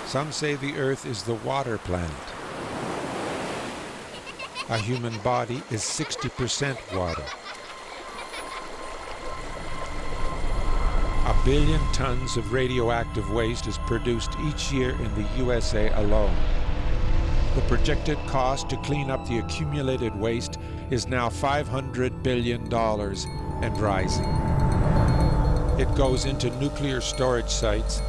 Some say the Earth is the water planet. A human body is 60% water. 1 billion tons of radioactive waste is produced each year in the USA alone. The projected cost to clean up the accumulated waste is now $500 billion and rising. It goes into nuclear storage sites,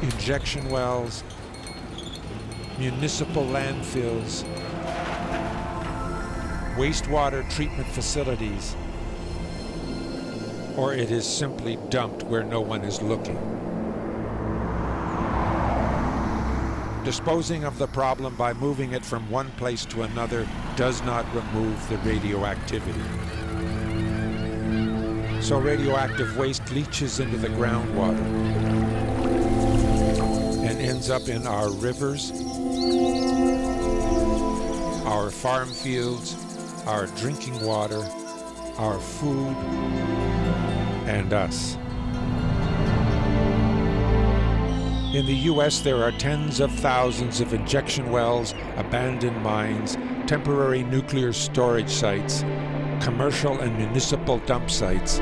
injection wells, municipal landfills, wastewater treatment facilities, or it is simply dumped where no one is looking. Disposing of the problem by moving it from one place to another does not remove the radioactivity. So radioactive waste leaches into the groundwater and ends up in our rivers, our farm fields, our drinking water, our food, and us. In the US, there are tens of thousands of injection wells, abandoned mines, temporary nuclear storage sites, commercial and municipal dump sites,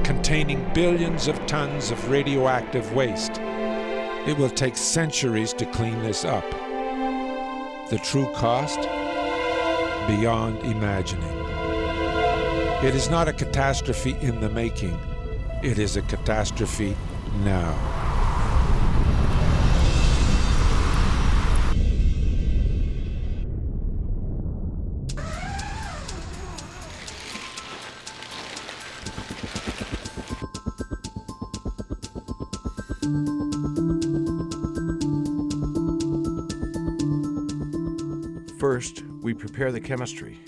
containing billions of tons of radioactive waste. It will take centuries to clean this up. The true cost? Beyond imagining. It is not a catastrophe in the making. It is a catastrophe now. First, we prepare the chemistry,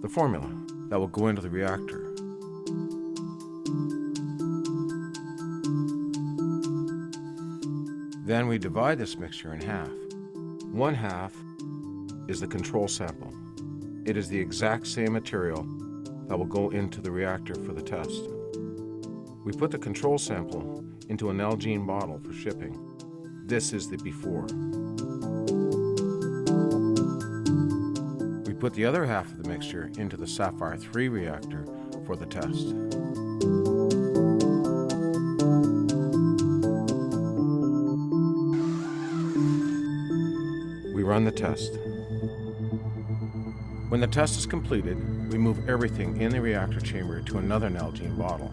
the formula that will go into the reactor. Then we divide this mixture in half. One half is the control sample. It is the exact same material that will go into the reactor for the test. We put the control sample into an Nalgene bottle for shipping. This is the before. We put the other half of the mixture into the SAFIRE 3 reactor for the test. We run the test. When the test is completed, we move everything in the reactor chamber to another Nalgene bottle.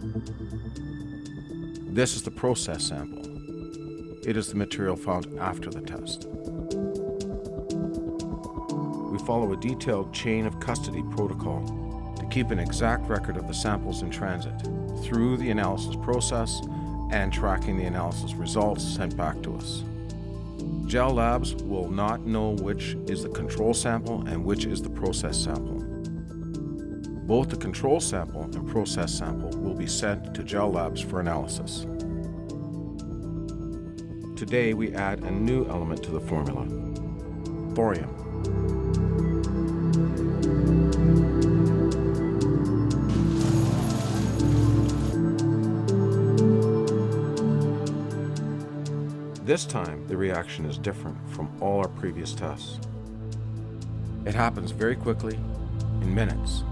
This is the process sample. It is the material found after the test. We follow a detailed chain of custody protocol to keep an exact record of the samples in transit through the analysis process and tracking the analysis results sent back to us. Gel Labs will not know which is the control sample and which is the process sample. Both the control sample and process sample will be sent to Gel Labs for analysis. Today we add a new element to the formula, thorium. This time, the reaction is different from all our previous tests. It happens very quickly, in minutes.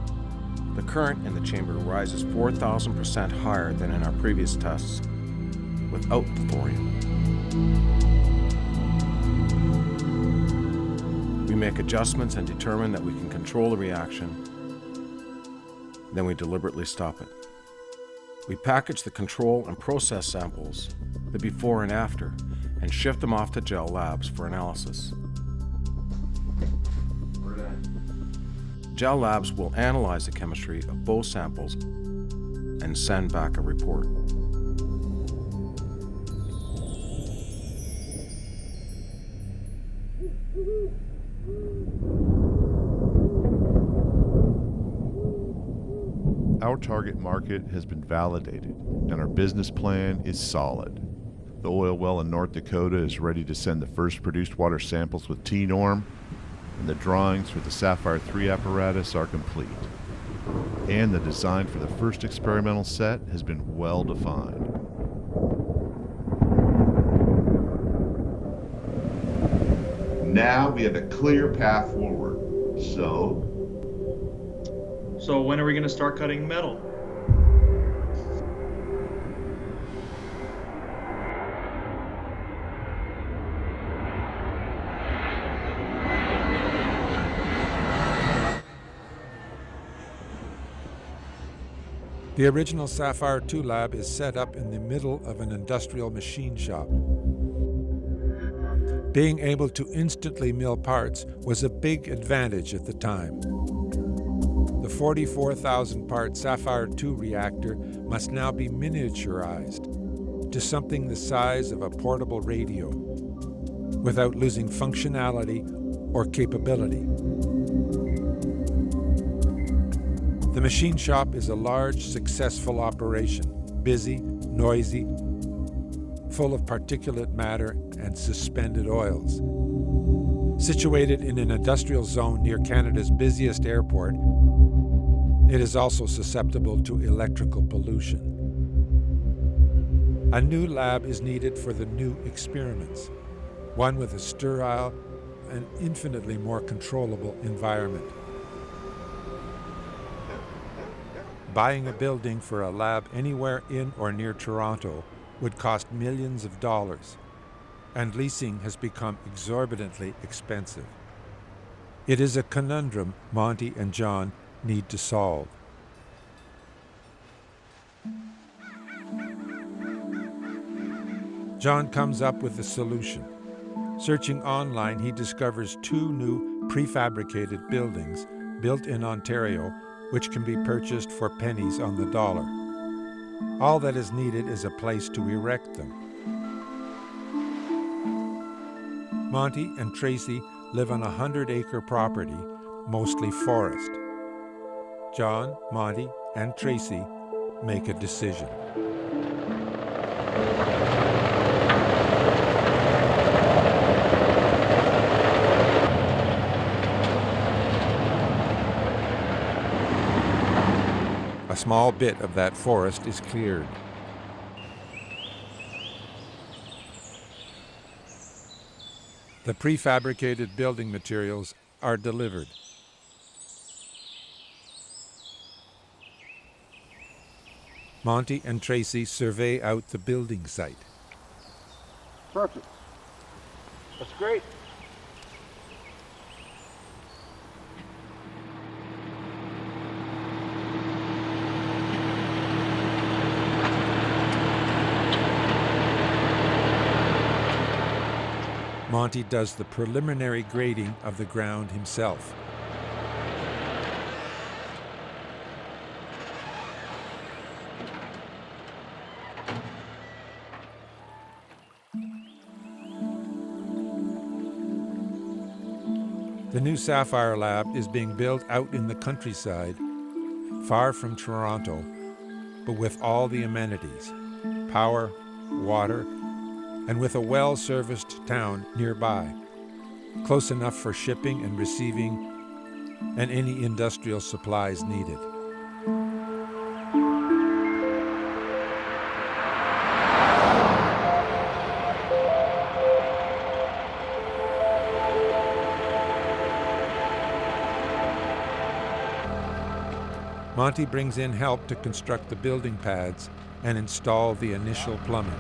The current in the chamber rises 4,000% higher than in our previous tests without the thorium. We make adjustments and determine that we can control the reaction, then we deliberately stop it. We package the control and process samples, the before and after, and ship them off to Gel Labs for analysis. Gel Labs will analyze the chemistry of both samples and send back a report. Our target market has been validated, and our business plan is solid. The oil well in North Dakota is ready to send the first produced water samples with T-norm, and the drawings for the SAFIRE 3 apparatus are complete. And the design for the first experimental set has been well defined. now we have a clear path forward. So when are we going to start cutting metal? The original SAFIRE 2 lab is set up in the middle of an industrial machine shop. Being able to instantly mill parts was a big advantage at the time. The 44,000-part SAFIRE 2 reactor must now be miniaturized to something the size of a portable radio, without losing functionality or capability. The machine shop is a large, successful operation, busy, noisy, full of particulate matter and suspended oils. Situated in an industrial zone near Canada's busiest airport, it is also susceptible to electrical pollution. A new lab is needed for the new experiments, one with a sterile and infinitely more controllable environment. Buying a building for a lab anywhere in or near Toronto would cost millions of dollars, and leasing has become exorbitantly expensive. It is a conundrum Monty and John need to solve. John comes up with a solution. Searching online, he discovers 2 new prefabricated buildings built in Ontario, which can be purchased for pennies on the dollar. All that is needed is a place to erect them. Monty and Tracy live on a 100-acre property, mostly forest. John, Monty, and Tracy make a decision. A small bit of that forest is cleared. The prefabricated building materials are delivered. Monty and Tracy survey out the building site. Perfect. That's great. Monty does the preliminary grading of the ground himself. The new SAFIRE lab is being built out in the countryside, far from Toronto, but with all the amenities: power, water, and with a well-serviced town nearby, close enough for shipping and receiving and any industrial supplies needed. Monty brings in help to construct the building pads and install the initial plumbing.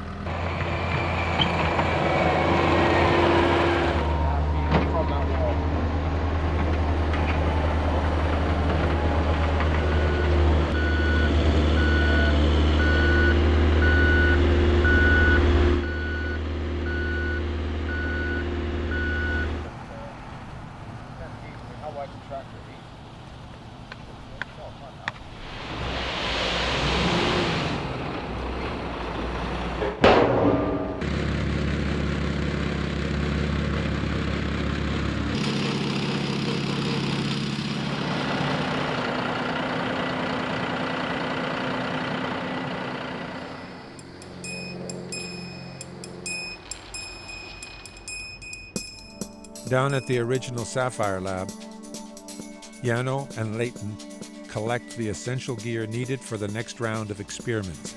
Down at the original SAFIRE lab, Yano and Leighton collect the essential gear needed for the next round of experiments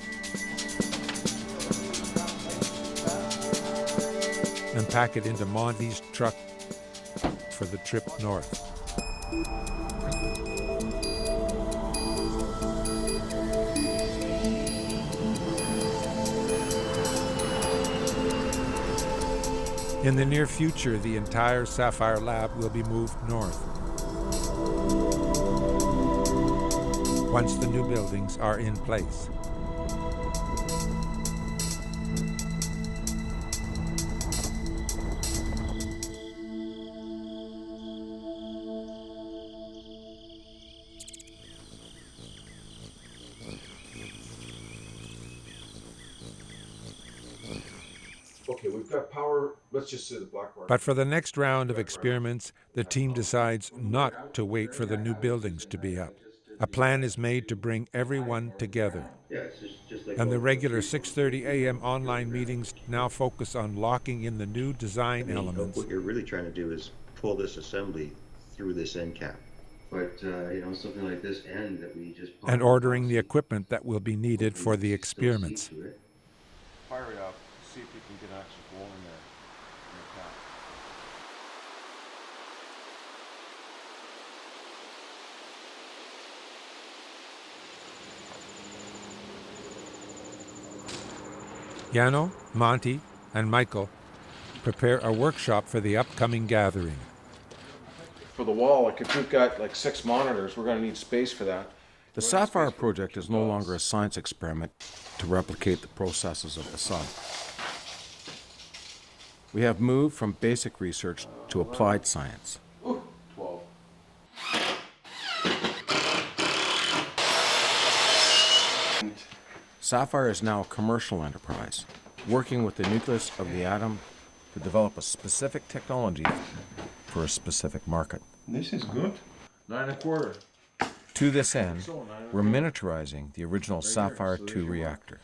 and pack it into Monty's truck for the trip north. In the near future, the entire SAFIRE lab will be moved north, once the new buildings are in place. Okay, we've got power. Let's just say the black wire. But for the next round of experiments, the team decides not to wait for the new buildings to be up. A plan is made to bring everyone together. Yeah, it's just like And the regular 6:30 a.m. online meetings now focus on locking in the new design elements What you're really trying to do is pull this assembly through this end cap. But, something like this end that we just... and ordering the equipment that will be needed for the experiments. Fire it up. See if you can get actual hole in there. In the cap. Yano, Monty, and Michael prepare a workshop for the upcoming gathering. For the wall, like if we've got like 6 monitors, we're going to need space for that. The SAFIRE project is no longer a science experiment to replicate the processes of the sun. We have moved from basic research to applied science. 12. SAFIRE is now a commercial enterprise, working with the nucleus of the atom to develop a specific technology for a specific market. This is good. 9 1/4. To this end, we're miniaturizing the original SAFIRE 2 reactor.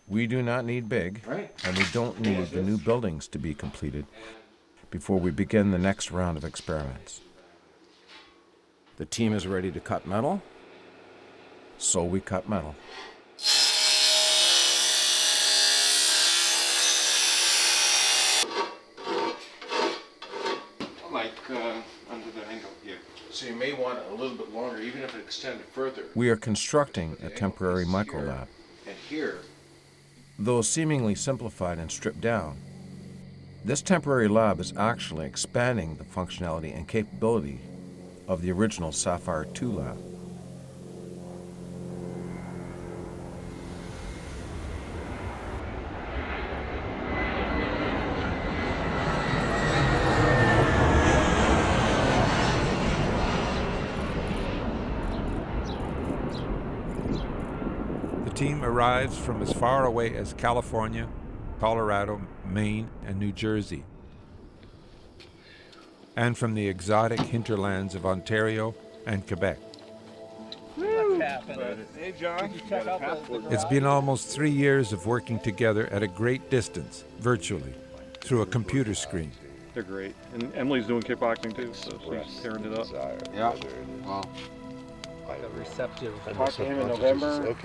We do not need big, and we don't need the new buildings to be completed before we begin the next round of experiments. The team is ready to cut metal, so we cut metal. Under the angle here. So you may want it a little bit longer, even if it extended further. We are constructing a temporary microlab. And here, though seemingly simplified and stripped down, this temporary lab is actually expanding the functionality and capability of the original SAFIRE 2 lab. The team arrives from as far away as California, Colorado, Maine, and New Jersey, and from the exotic hinterlands of Ontario and Quebec. Hey, John. It's been almost 3 years of working together at a great distance, virtually, through a computer screen. They're great. And Emily's doing kickboxing too, so she's tearing it up. Yeah. Wow. Receptive. I talked to him in November,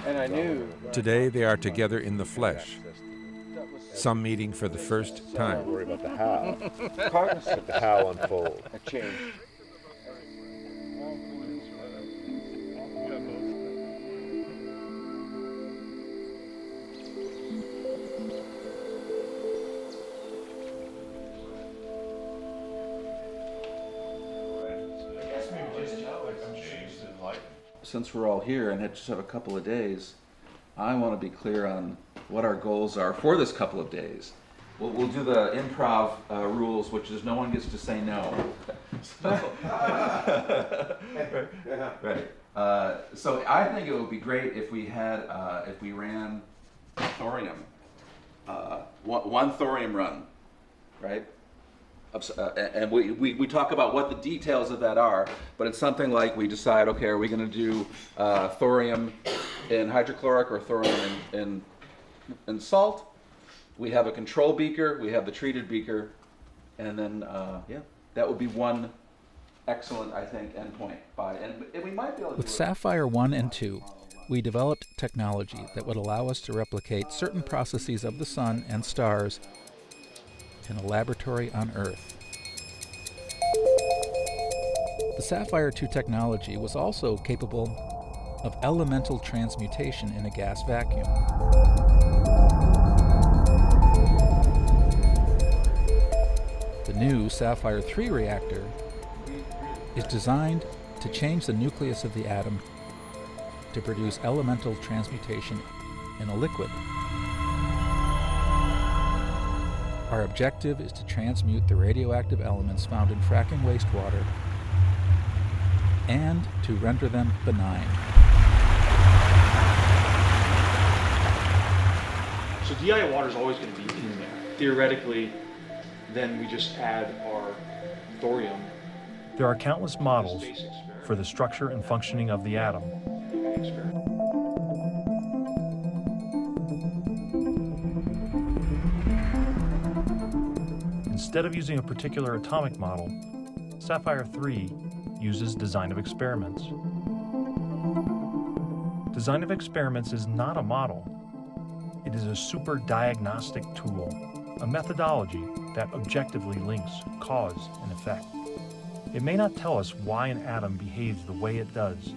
and I knew. Today they are together in the flesh, some meeting for the first time. Don't worry about the how. Let the how unfold. A change. Since we're all here and just have a couple of days, I want to be clear on what our goals are for this couple of days. We'll do the improv rules, which is no one gets to say no. Right. So I think it would be great if we had, if we ran thorium, one thorium run, right? And we talk about what the details of that are, but it's something like we decide, okay, are we going to do thorium in hydrochloric or thorium in salt? We have a control beaker, we have the treated beaker, and then that would be one excellent, I think, endpoint. And we might be able to With SAFIRE 1 and 2, we developed technology that would allow us to replicate certain processes of the sun and stars in a laboratory on Earth. The SAFIRE 2 technology was also capable of elemental transmutation in a gas vacuum. The new SAFIRE 3 reactor is designed to change the nucleus of the atom to produce elemental transmutation in a liquid. Our objective is to transmute the radioactive elements found in fracking wastewater and to render them benign. So DI water is always going to be in there. Theoretically, then we just add our thorium. There are countless models for the structure and functioning of the atom. Instead of using a particular atomic model, SAFIRE 3 uses design of experiments. Design of experiments is not a model. It is a super diagnostic tool, a methodology that objectively links cause and effect. It may not tell us why an atom behaves the way it does,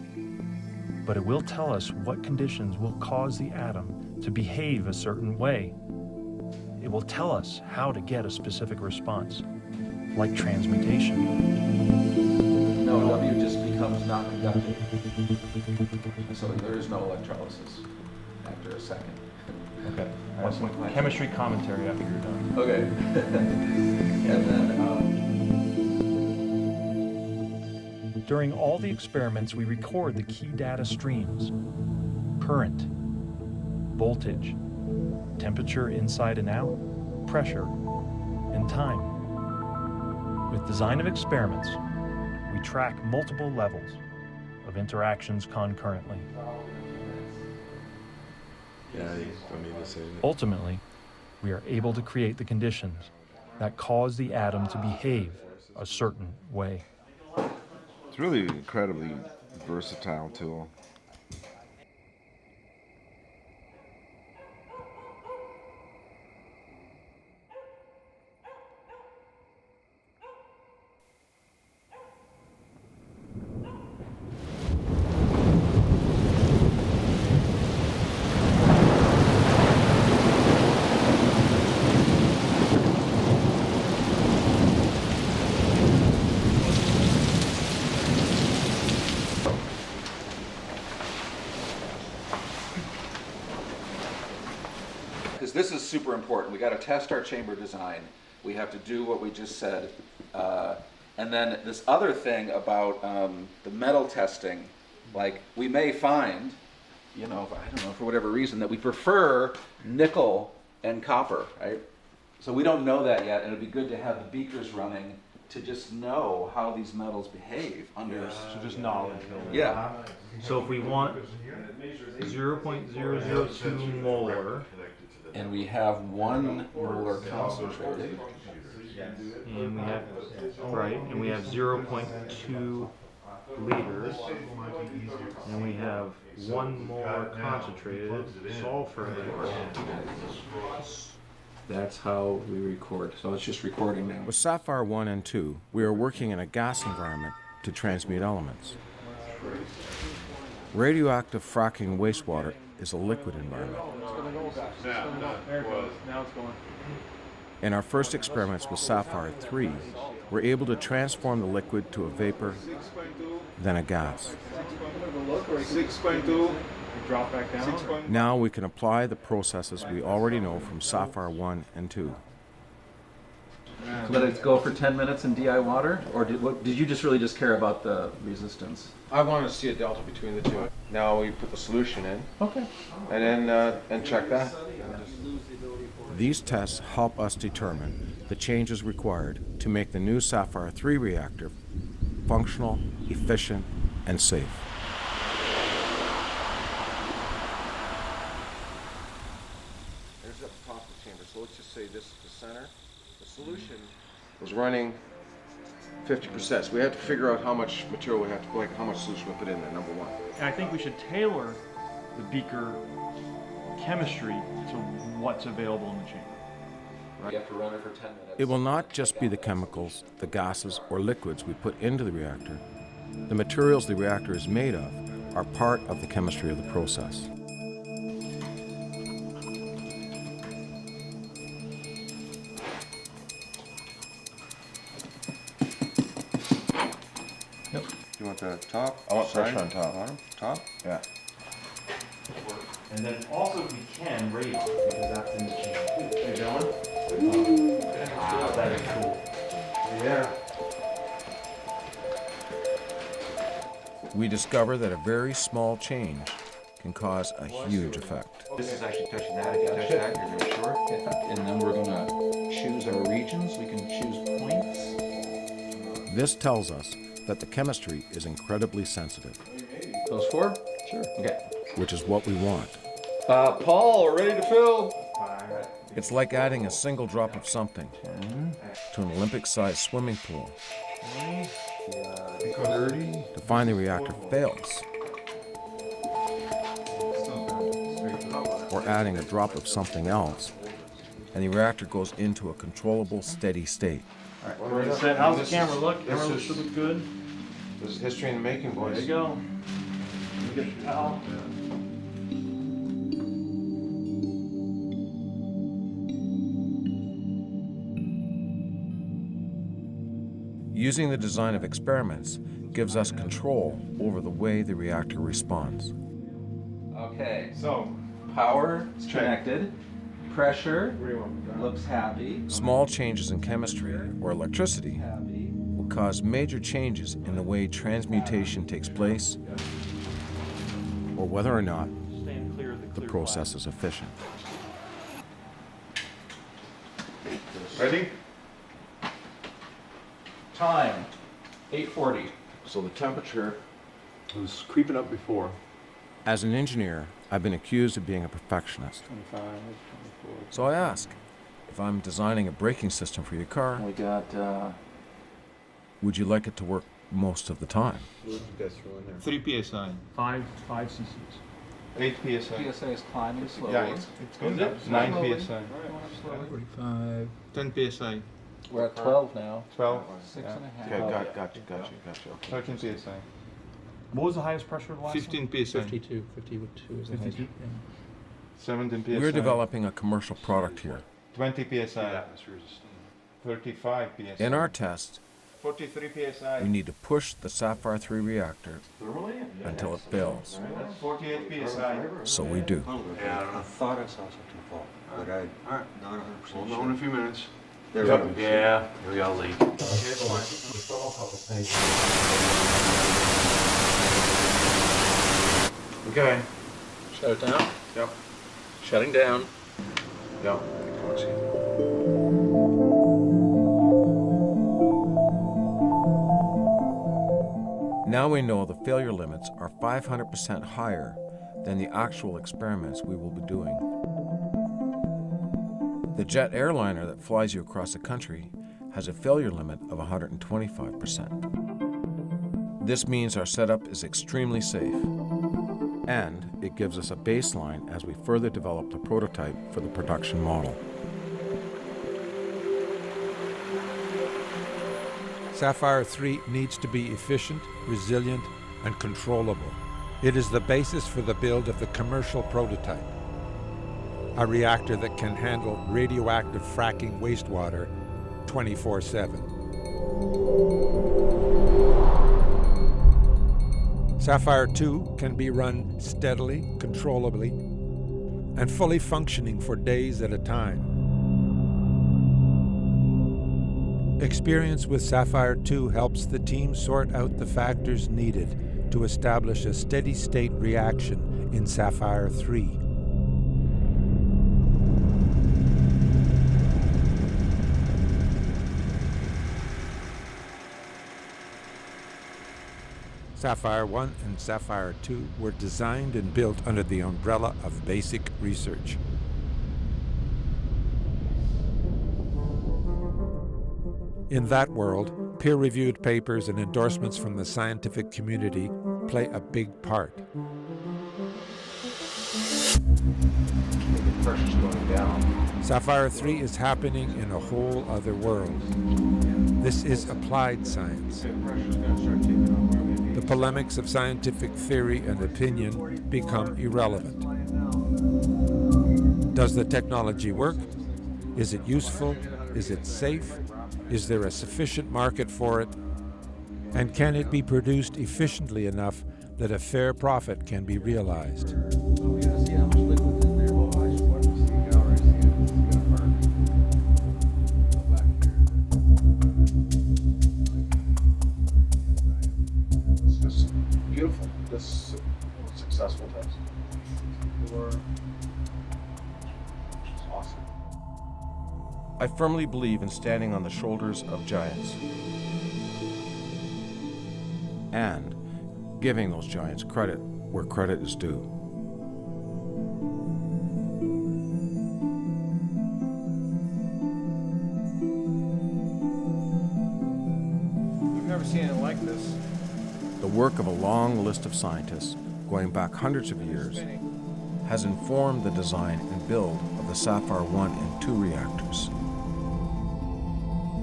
but it will tell us what conditions will cause the atom to behave a certain way. It will tell us how to get a specific response, like transmutation. No, W just becomes not conductive. So there is no electrolysis after a second. Okay. Chemistry commentary after you're done. Okay. And then, During all the experiments, we record the key data streams: current, voltage, temperature inside and out, pressure, and time. With design of experiments, we track multiple levels of interactions concurrently. Ultimately, we are able to create the conditions that cause the atom to behave a certain way. It's really an incredibly versatile tool. because this is super important. We got to test our chamber design. We have to do what we just said. And then this other thing about the metal testing, like we may find, you know, I don't know, for whatever reason, that we prefer nickel and copper, right? So we don't know that yet, and it'd be good to have the beakers running to just know how these metals behave under. So just knowledge. Yeah. So if we want 0.002 molar, and we have 1 molar concentrated, and we have and we have 0.2 liters, and we have 1 molar concentrated sulfur. That's how we record. So it's just recording now. With SAFIRE 1 and 2, we are working in a gas environment to transmute elements. Radioactive fracking wastewater is a liquid environment. Now it's going. In our first experiments with SAFIRE 3, we're able to transform the liquid to a vapor, then a gas. 6.2. Drop back down. Now we can apply the processes we already know from SAFIRE 1 and 2. Let it go for 10 minutes in DI water, or did you just really just care about the resistance? I wanted to see a delta between the two. Now we put the solution in. Okay. And then and check that. These tests help us determine the changes required to make the new SAFIRE 3 reactor functional, efficient, and safe. There's at the top of the chamber, so let's just say this is the center. The solution was running 50%, so we had to figure out how much material we have to, like how much solution we put in there, number one. And I think we should tailor the beaker chemistry to what's available in the chamber. You have to run it for 10 minutes. It will not just be the chemicals, the gases, or liquids we put into the reactor, The materials the reactor is made of are part of the chemistry of the process. Yep. Do you want the top? I want side, pressure on top. Bottom? Top? Yeah. And then also if we can radon, because that's in the chain too. Hey, gentlemen. Wow, that is cool. Yeah. We discover that a very small change can cause a huge effect. This is actually touching that. If you touch that, you're going to short. Yeah. And then we're going to choose our regions. We can choose points. This tells us that the chemistry is incredibly sensitive. Those four? Sure. Okay. Which is what we want. Paul, we're ready to fill. It's like adding a single drop of something to an Olympic-sized swimming pool. 30. To find the reactor fails, or adding a drop of something else, and the reactor goes into a controllable, steady state. All right, ready, set. How's the camera look? Camera should look good. This is history in the making, boys. There you go. Let me get the towel. Using the design of experiments gives us control over the way the reactor responds. Okay, so power is connected. Pressure looks happy. Small changes in chemistry or electricity will cause major changes in the way transmutation takes place, or whether or not the process is efficient. Ready? Time, 8:40. So the temperature. It was creeping up before. As an engineer, I've been accused of being a perfectionist. 25, 24. So I ask, if I'm designing a braking system for your car, We got, would you like it to work most of the time? 3 psi. 5 cc's. 8 psi. PSA is climbing slowly. Yeah, it's going up. 9 psi. 45. 10 psi. We're at 12 now. 12. 6.5. Okay, gotcha. Okay. 13 psi. What was the highest pressure of the last 15 psi. 52. 52 is the highest. 52? Yeah. 17 psi. We're developing a commercial product here. 20 psi. 35 psi. In our test, 43 psi. we need to push the SAFIRE 3 reactor until it fails. 48 psi. So we do. Yeah, I thought I saw something fall, but I'm not 100% We'll sure. know in a few minutes. There we go. Yeah, here we all leave. Okay. Shut it down. Yep. Shutting down. Yep. Now we know the failure limits are 500% higher than the actual experiments we will be doing. The jet airliner that flies you across the country has a failure limit of 125%. This means our setup is extremely safe, and it gives us a baseline as we further develop the prototype for the production model. SAFIRE 3 needs to be efficient, resilient, and controllable. It is the basis for the build of the commercial prototype, a reactor that can handle radioactive fracking wastewater 24/7. SAFIRE 2 can be run steadily, controllably, and fully functioning for days at a time. Experience with SAFIRE 2 helps the team sort out the factors needed to establish a steady-state reaction in SAFIRE 3. SAFIRE 1 and SAFIRE 2 were designed and built under the umbrella of basic research. In that world, peer-reviewed papers and endorsements from the scientific community play a big part. The pressure's going down. SAFIRE 3 is happening in a whole other world. This is applied science. The pressure's going to start taking off. the polemics of scientific theory and opinion become irrelevant. Does the technology work? Is it useful? Is it safe? Is there a sufficient market for it? And can it be produced efficiently enough that a fair profit can be realized? It's just beautiful, this successful test. Awesome. I firmly believe in standing on the shoulders of giants and giving those giants credit where credit is due. We've never seen anything like this. The work of a long list of scientists going back hundreds of years has informed the design and build of the SAFIRE 1 and 2 reactors.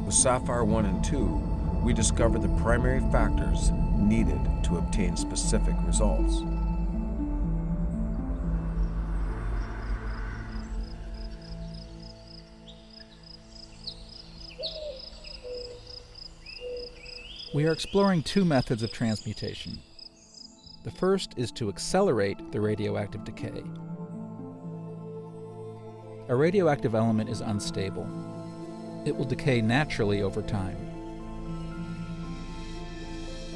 With SAFIRE 1 and 2, we discovered the primary factors needed to obtain specific results. We are exploring two methods of transmutation. The first is to accelerate the radioactive decay. A radioactive element is unstable. It will decay naturally over time.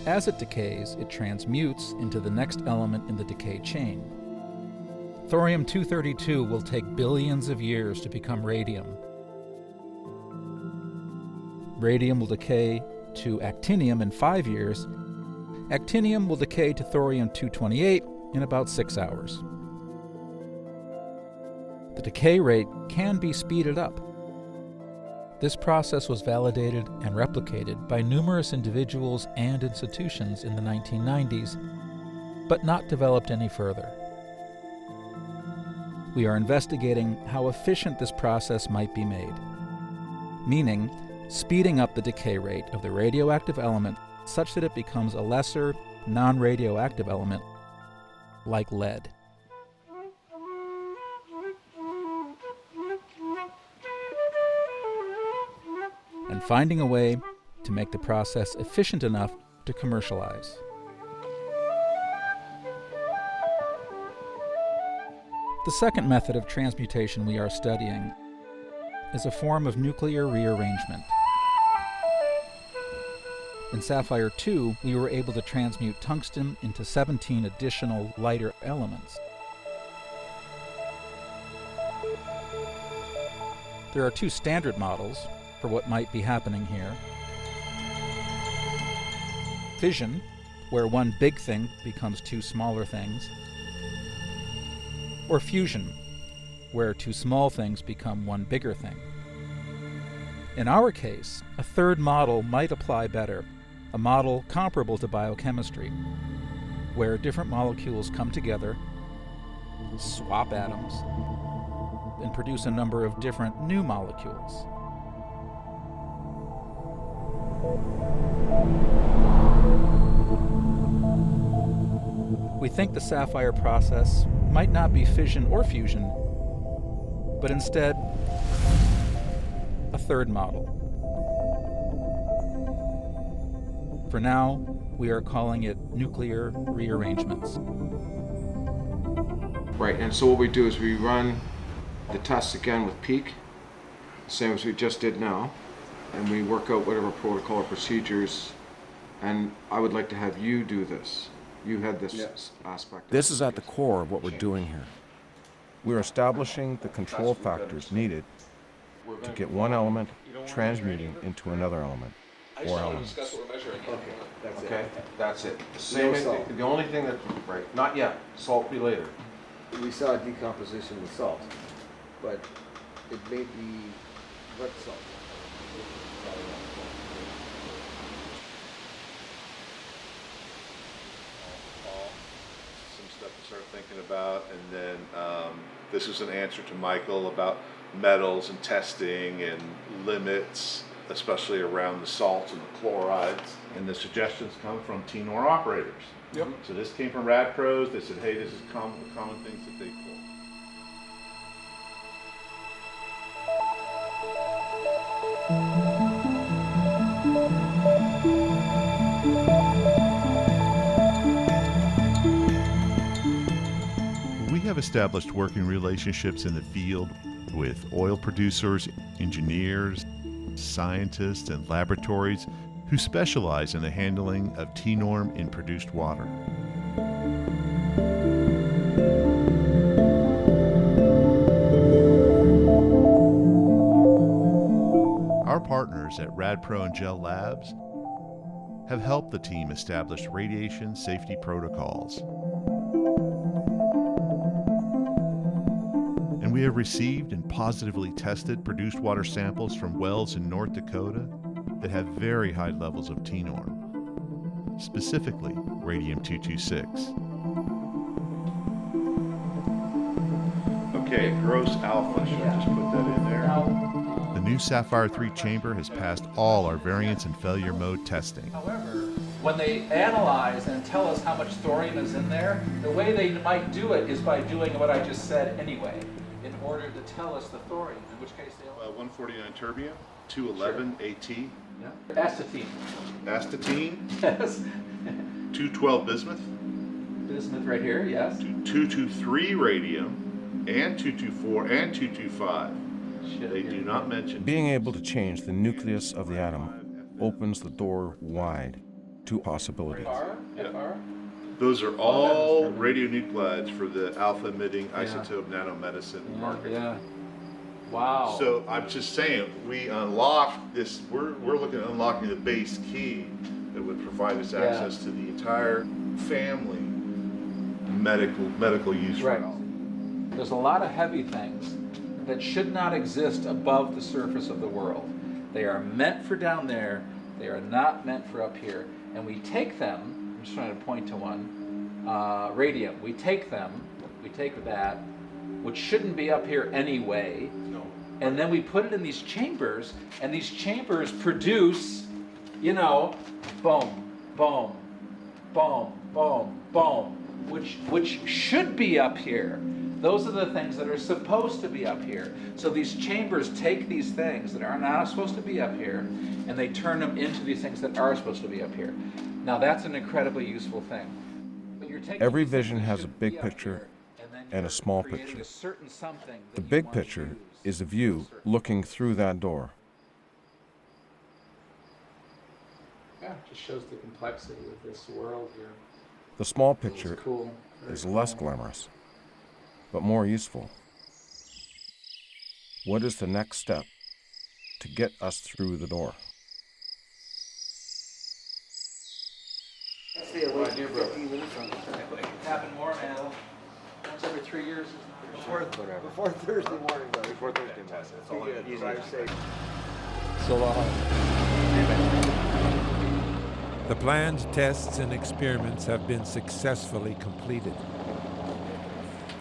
As it decays, it transmutes into the next element in the decay chain. Thorium-232 will take billions of years to become radium. Radium will decay to actinium in 5 years. Actinium will decay to thorium-228 in about 6 hours. The decay rate can be speeded up. This process was validated and replicated by numerous individuals and institutions in the 1990s, but not developed any further. We are investigating how efficient this process might be made, meaning speeding up the decay rate of the radioactive element such that it becomes a lesser, non-radioactive element, like lead. And finding a way to make the process efficient enough to commercialize. The second method of transmutation we are studying is a form of nuclear rearrangement. In SAFIRE 2, we were able to transmute tungsten into 17 additional lighter elements. There are two standard models for what might be happening here. Fission, where one big thing becomes two smaller things. Or fusion, where two small things become one bigger thing. In our case, a third model might apply better, a model comparable to biochemistry, where different molecules come together, swap atoms, and produce a number of different new molecules. We think the SAFIRE process might not be fission or fusion, but instead a third model. For now, we are calling it nuclear rearrangements. Right, and so what we do is we run the tests again with peak, same as we just did now, and we work out whatever protocol or procedures, and I would like to have you do this. You had this aspect. This is at the core of what we're doing here. We're establishing the control factors needed to get one element transmuting into another element or elements. Okay, that's it. The only thing that, right, not yet, salt be later. We saw decomposition with salt, but it may be wet salt. Some stuff to start thinking about, and then this is an answer to Michael about metals and testing and limits. especially around the salts and the chlorides. And the suggestions come from TNOR operators. Yep. So this came from Rad Pros. They said, hey, this is common things that they pull. We have established working relationships in the field with oil producers, engineers, scientists, and laboratories who specialize in the handling of T-norm in produced water. Our partners at RadPro and Gel Labs have helped the team establish radiation safety protocols. And we have received and positively tested produced water samples from wells in North Dakota that have very high levels of T-norm, specifically radium-226. Okay, gross alpha, should I just put that in there? The new SAFIRE 3 chamber has passed all our variance and failure mode testing. However, when they analyze and tell us how much thorium is in there, the way they might do it is by doing what I just said anyway, in order to tell us the thorium, in which case they'll... 149 terbium, 211 AT. Yeah. Astatine. Astatine. Yes. 212 bismuth. Bismuth right here, yes. 223 radium, and 224 and 225. They do not mention. Being able to change the nucleus of the atom opens the door wide to possibilities. Those are all radionuclides for the alpha-emitting isotope nanomedicine market. Yeah. Wow. So I'm just saying, we unlock this. We're looking at unlocking the base key that would provide us access to the entire family medical use. Right. There's a lot of heavy things that should not exist above the surface of the world. They are meant for down there. They are not meant for up here. And we take them. I'm just trying to point to one. Radium. We take them. We take that, which shouldn't be up here anyway. And then we put it in these chambers, and these chambers produce, you know, boom, boom, boom, boom, boom, which should be up here. Those are the things that are supposed to be up here. So these chambers take these things that are not supposed to be up here, and they turn them into these things that are supposed to be up here. Now that's an incredibly useful thing. But you're taking Every vision has a big picture and a small picture. The big picture is a view looking through that door. Yeah, it just shows the complexity of this world here. The small picture Cool. is less glamorous, but more useful. What is the next step to get us through the door? Stay away 15 minutes on this. Happen more, man. Once every 3 years. Before Thursday morning, though. Before Thursday morning. Easy. Drive safe. So long. The planned tests and experiments have been successfully completed.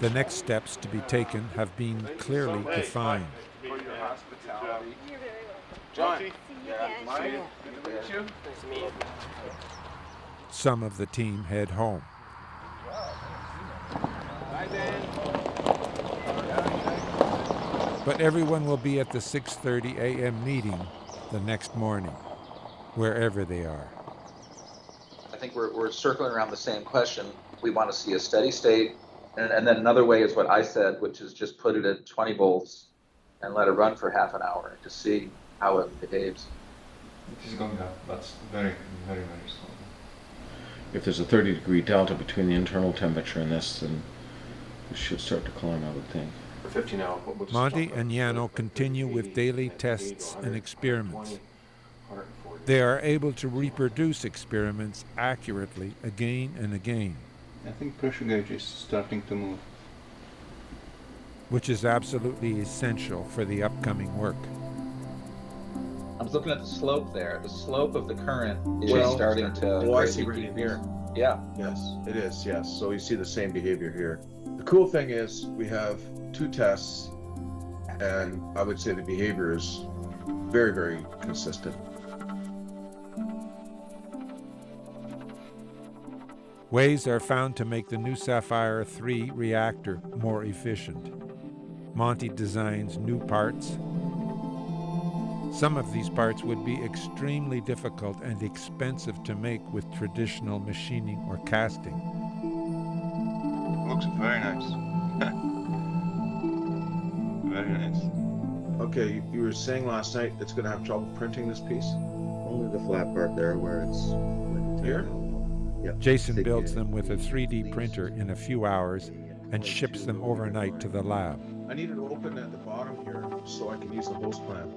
The next steps to be taken have been clearly defined. For your hospitality. You're very welcome. John. See you again. Nice to meet you. Nice to meet you. Some of the team head home. Bye, Dan. But everyone will be at the 6:30 a.m. meeting the next morning, wherever they are. I think we're circling around the same question. We want to see a steady state, and then another way is what I said, which is just put it at 20 volts and let it run for half an hour to see how it behaves. It is going up. That's very, very, very slow. If there's a 30-degree delta between the internal temperature and this, then it should start to climb, I would think. 15 now. Monty and Yano continue with daily tests and experiments. They are able to reproduce experiments accurately again and again. I think pressure gauge is starting to move. Which is absolutely essential for the upcoming work. I was looking at the slope there. The slope of the current is starting to... Oh, I see radiant here. Yeah. Yes, it is, yes. So you see the same behavior here. The cool thing is we have 2 tests, and I would say the behavior is very, very consistent. Ways are found to make the new SAFIRE 3 reactor more efficient. Monty designs new parts. Some of these parts would be extremely difficult and expensive to make with traditional machining or casting. Looks very nice. Very nice. Okay, you were saying last night it's going to have trouble printing this piece? Only the flat part there where it's here. Yep. Jason builds them with a 3D printer in a few hours and ships them overnight to the lab. I need it open at the bottom here so I can use the hose clamp.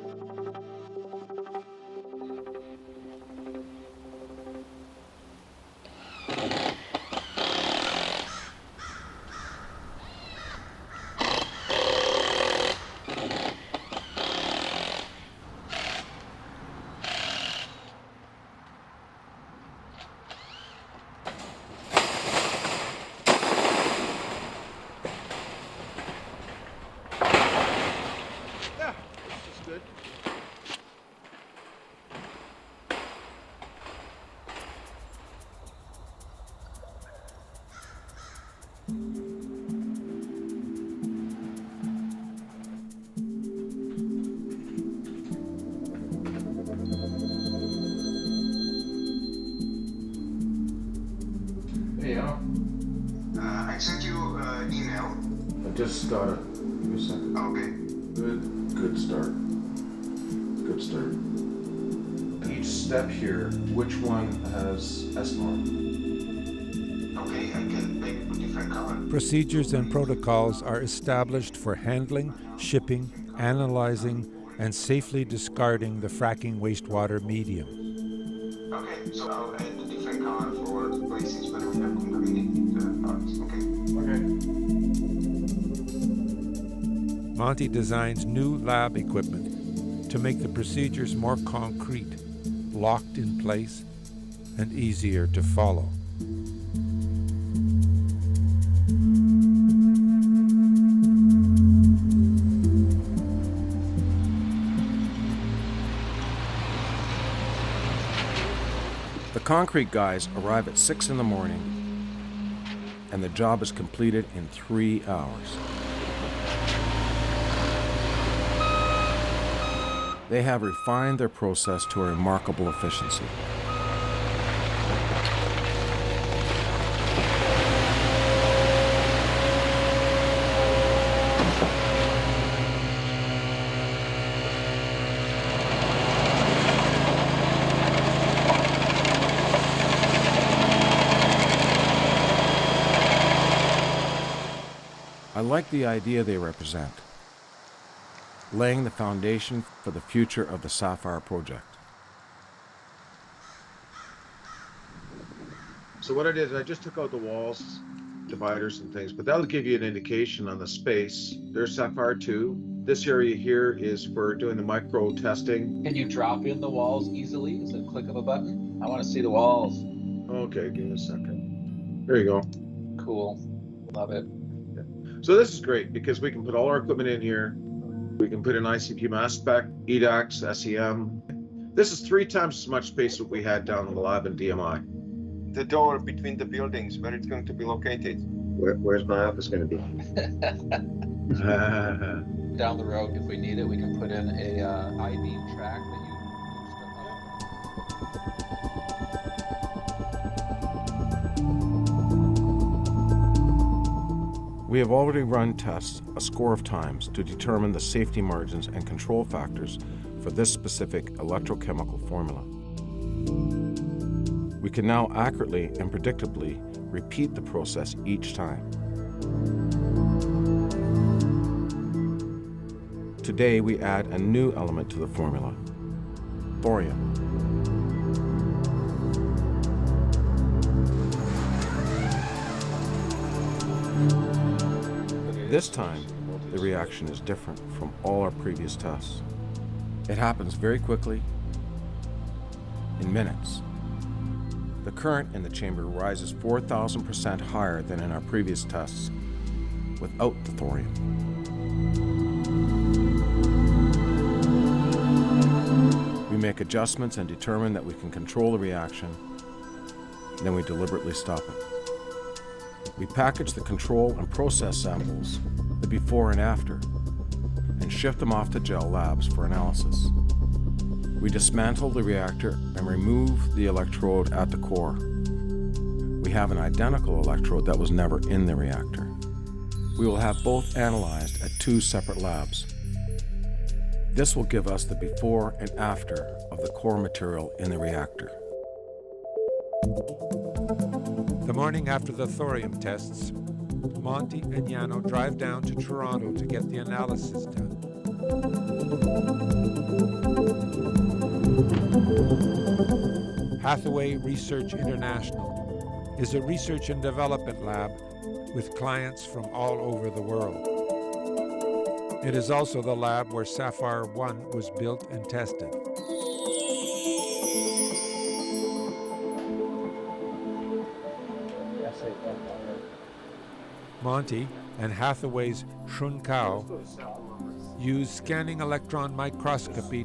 I sent you an email. I just got it. Give me a second. Okay. Good start. Good start. Each step here, which one has S-norm? Okay, I can make a different color. Procedures and protocols are established for handling, shipping, analyzing, and safely discarding the fracking wastewater medium. Okay, so I'll add a different color for places where we have contaminated parts. Okay. Okay. Monty designs new lab equipment to make the procedures more concrete, locked in place, and easier to follow. The concrete guys arrive at 6 in the morning, and the job is completed in 3 hours. They have refined their process to a remarkable efficiency. I like the idea they represent, laying the foundation for the future of the SAFIRE project. So what I did is I just took out the walls, dividers and things, but that'll give you an indication on the space. There's SAFIRE 2. This area here is for doing the micro testing. Can you drop in the walls easily? Is it a click of a button? I want to see the walls. Okay, give me a second. There you go. Cool. Love it. So this is great because we can put all our equipment in here. We can put an ICP mass spec, EDAX, SEM. This is 3 times as much space that we had down in the lab in DMI. The door between the buildings, where it's going to be located. Where's my office going to be? Down the road, if we need it, we can put in a I-beam track that you We have already run tests a score of times to determine the safety margins and control factors for this specific electrochemical formula. We can now accurately and predictably repeat the process each time. Today we add a new element to the formula, thorium. This time, the reaction is different from all our previous tests. It happens very quickly, in minutes. The current in the chamber rises 4,000% higher than in our previous tests without the thorium. make adjustments and determine that we can control the reaction, then we deliberately stop it. We package the control and process samples, the before and after, and ship them off to gel labs for analysis. We dismantle the reactor and remove the electrode at the core. We have an identical electrode that was never in the reactor. We will have both analyzed at 2 separate labs. This will give us the before and after of the core material in the reactor. The morning after the thorium tests, Monty and Yano drive down to Toronto to get the analysis done. Hathaway Research International is a research and development lab with clients from all over the world. It is also the lab where SAFIRE 1 was built and tested. Monty and Hathaway's Shun Kao use scanning electron microscopy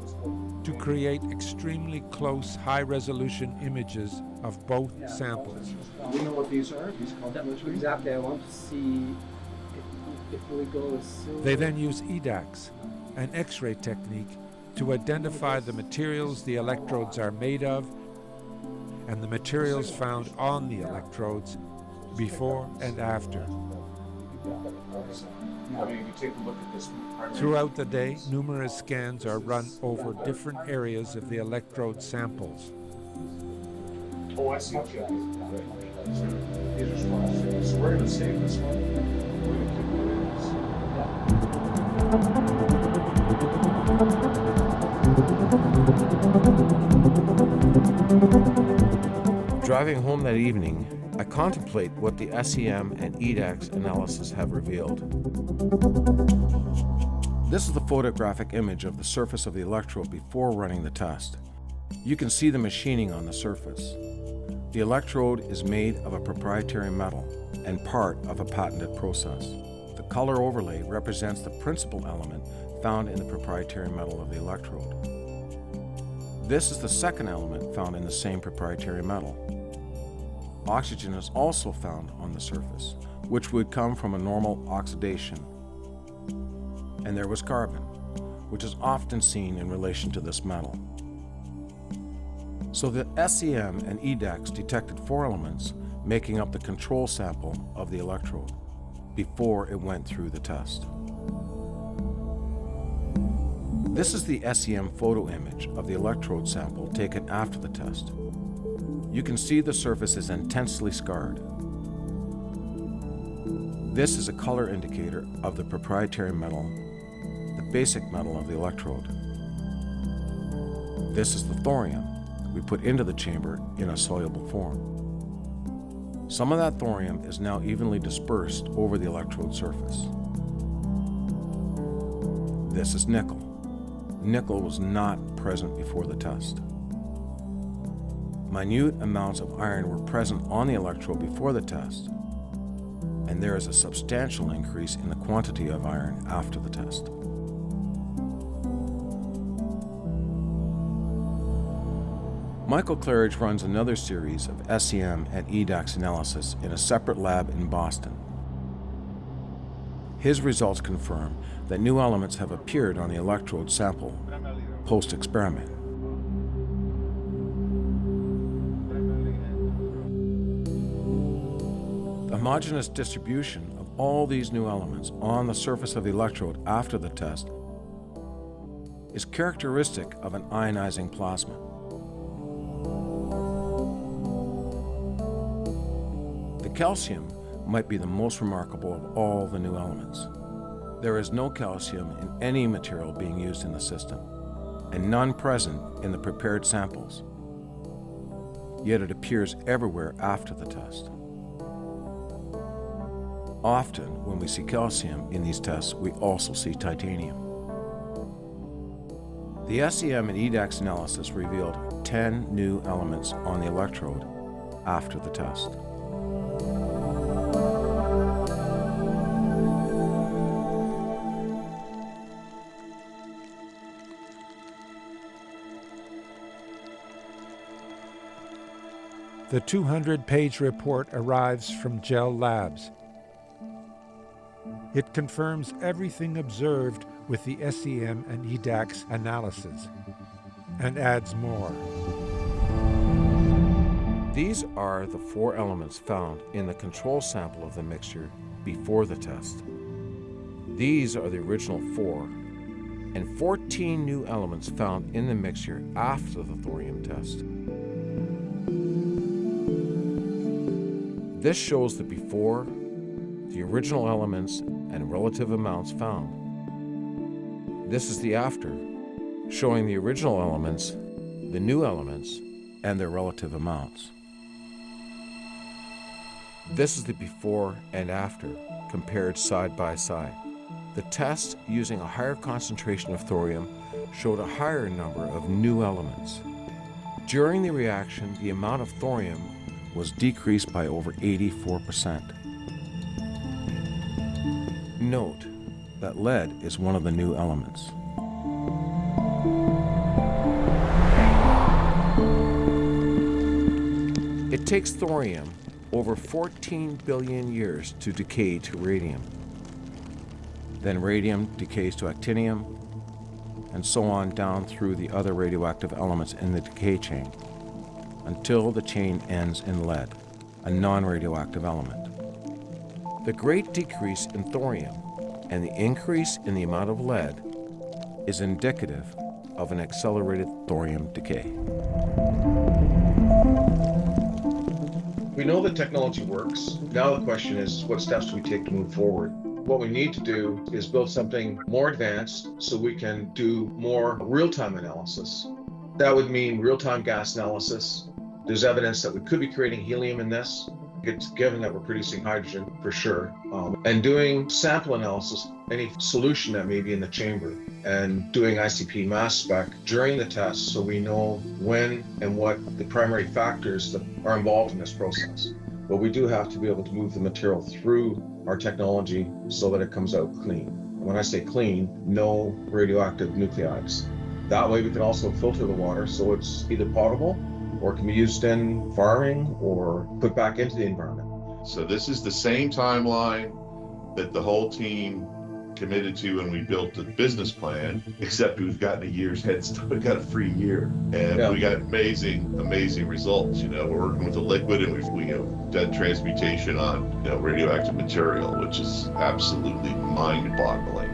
to create extremely close high-resolution images of both samples. Do you know what these are? These complementary? Exactly. I want to see if we go with silver. They then use EDAX, an X-ray technique, to identify the materials the electrodes are made of and the materials found on the electrodes before and after. Throughout the day, numerous scans are run over different areas of the electrode samples. Oh, I see. Okay. These are spots. So we're going to save this one. We're going to keep it. Driving home that evening, I contemplate what the SEM and EDAX analysis have revealed. This is the photographic image of the surface of the electrode before running the test. You can see the machining on the surface. The electrode is made of a proprietary metal and part of a patented process. The color overlay represents the principal element found in the proprietary metal of the electrode. This is the second element found in the same proprietary metal. Oxygen is also found on the surface, which would come from a normal oxidation. And there was carbon, which is often seen in relation to this metal. So the SEM and EDAX detected 4 elements making up the control sample of the electrode before it went through the test. This is the SEM photo image of the electrode sample taken after the test. You can see the surface is intensely scarred. This is a color indicator of the proprietary metal, the basic metal of the electrode. This is the thorium we put into the chamber in a soluble form. Some of that thorium is now evenly dispersed over the electrode surface. This is nickel. Nickel was not present before the test. Minute amounts of iron were present on the electrode before the test, and there is a substantial increase in the quantity of iron after the test. Michael Claridge runs another series of SEM and EDAX analysis in a separate lab in Boston. His results confirm that new elements have appeared on the electrode sample post-experiment. The homogeneous distribution of all these new elements on the surface of the electrode after the test is characteristic of an ionizing plasma. The calcium might be the most remarkable of all the new elements. There is no calcium in any material being used in the system, and none present in the prepared samples. Yet it appears everywhere after the test. Often, when we see calcium in these tests, we also see titanium. The SEM and EDAX analysis revealed 10 new elements on the electrode after the test. The 200-page report arrives from GEL Labs. It confirms everything observed with the SEM and EDAX analysis, and adds more. These are the 4 elements found in the control sample of the mixture before the test. These are the original 4, and 14 new elements found in the mixture after the thorium test. This shows the before, the original elements, and relative amounts found. This is the after, showing the original elements, the new elements, and their relative amounts. This is the before and after, compared side by side. The test using a higher concentration of thorium showed a higher number of new elements. During the reaction, the amount of thorium was decreased by over 84%. Note that lead is one of the new elements. It takes thorium over 14 billion years to decay to radium. Then radium decays to actinium, and so on down through the other radioactive elements in the decay chain, until the chain ends in lead, a non-radioactive element. The great decrease in thorium and the increase in the amount of lead is indicative of an accelerated thorium decay. We know the technology works. Now the question is, what steps do we take to move forward? What we need to do is build something more advanced so we can do more real-time analysis. That would mean real-time gas analysis. There's evidence that we could be creating helium in this. It's given that we're producing hydrogen for sure. And doing sample analysis, any solution that may be in the chamber, and doing ICP mass spec during the test so we know when and what the primary factors that are involved in this process. But we do have to be able to move the material through our technology so that it comes out clean. And when I say clean, no radioactive nuclides. That way we can also filter the water so it's either potable or can be used in farming or put back into the environment. So this is the same timeline that the whole team committed to when we built the business plan, except we've gotten a year's head start. We got a free year, and we got amazing results. You know, we're working with a liquid, and we have done transmutation on radioactive material, which is absolutely mind-boggling.